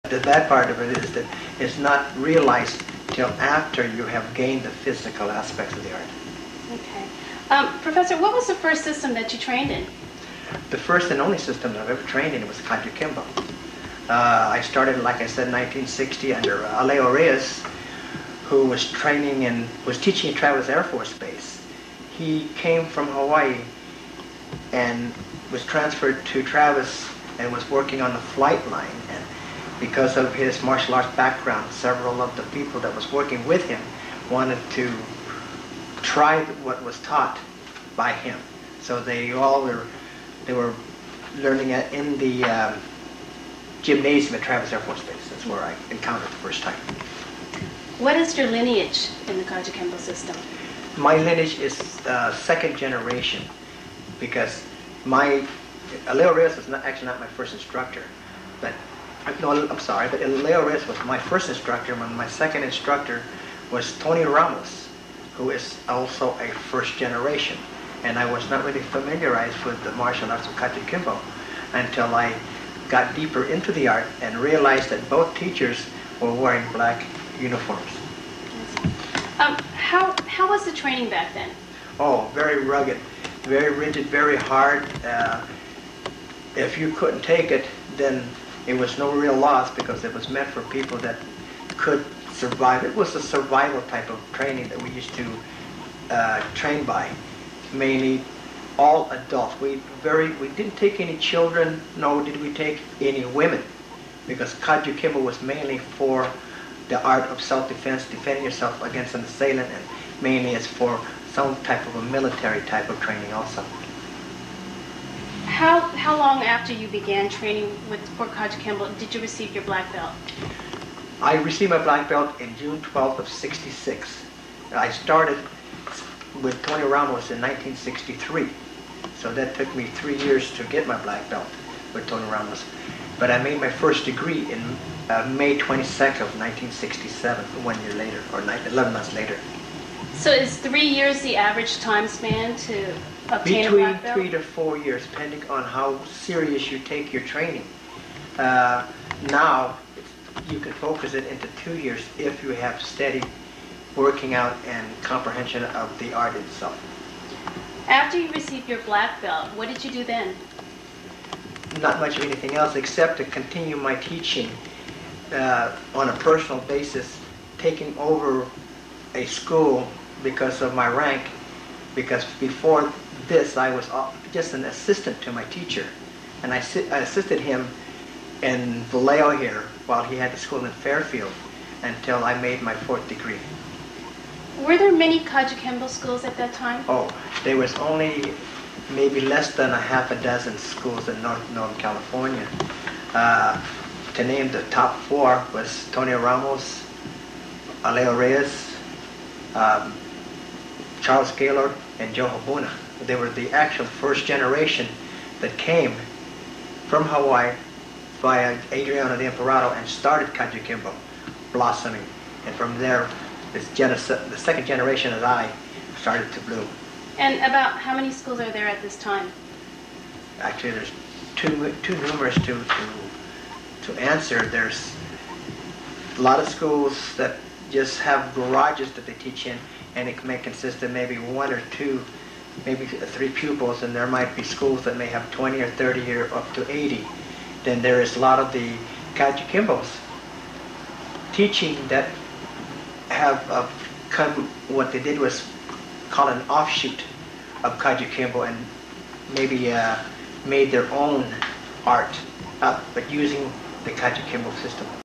The bad part of it is that it's not realized till after you have gained the physical aspects of the art. Okay. Professor, what was the first system that you trained in? The first and only system that I've ever trained in was KaJuKenBo. I started, like I said, in 1960 under Vallejo, who was training and was teaching at Travis Air Force Base. He came from Hawaii and was transferred to Travis and was working on the flight line. And because of his martial arts background, several of the people that was working with him wanted to try what was taught by him. So they were learning in the gymnasium at Travis Air Force Base. That's where I encountered the first time. What is your lineage in the KaJuKenBo system? My lineage is second generation, because Leo Reyes was actually not my first instructor, but Leo Reyes was my first instructor, and my second instructor was Tony Ramos, who is also a first generation. And I was not really familiarized with the martial arts of KaJuKenBo until I got deeper into the art and realized that both teachers were wearing black uniforms. How was the training back then? Oh, very rugged, very rigid, very hard. If you couldn't take it, then it was no real loss, because it was meant for people that could survive. It was a survival type of training that we used to train by. Mainly all adults. We didn't take any children, nor did we take any women, because KaJuKenBo was mainly for the art of self-defense, defending yourself against an assailant, and mainly it's for some type of a military type of training also. How long after you began training for KaJuKenBo did you receive your black belt? I received my black belt in June 12th of '66. I started with Tony Ramos in 1963. So that took me 3 years to get my black belt with Tony Ramos. But I made my first degree in May 22nd of 1967, 1 year later, or 11 months later. So is 3 years the average time span to obtain a black belt? Between 3 to 4 years, depending on how serious you take your training. Now, you can focus it into 2 years if you have steady working out and comprehension of the art itself. After you received your black belt, what did you do then? Not much of anything else except to continue my teaching on a personal basis, taking over a school because of my rank, because before this I was just an assistant to my teacher, and I assisted him in Vallejo here while he had the school in Fairfield until I made my 4th degree. Were there many KaJuKenBo schools at that time? Oh, there was only maybe less than a half a dozen schools in Northern California. To name the top 4 was Tony Ramos, Leo Reyes, Charles Gaylord, and Joe Habuna. They were the actual first generation that came from Hawaii via Adriano de Emperado and started KaJuKenBo blossoming. And from there, the second generation as I started to bloom. And about how many schools are there at this time? Actually, there's too numerous to answer. There's a lot of schools that just have garages that they teach in, and it may consist of maybe 1 or 2, maybe 3 pupils, and there might be schools that may have 20 or 30 or up to 80. Then there is a lot of the KaJuKenBo's teaching that have what they did was call an offshoot of KaJuKenBo, and maybe made their own art, but using the KaJuKenBo system.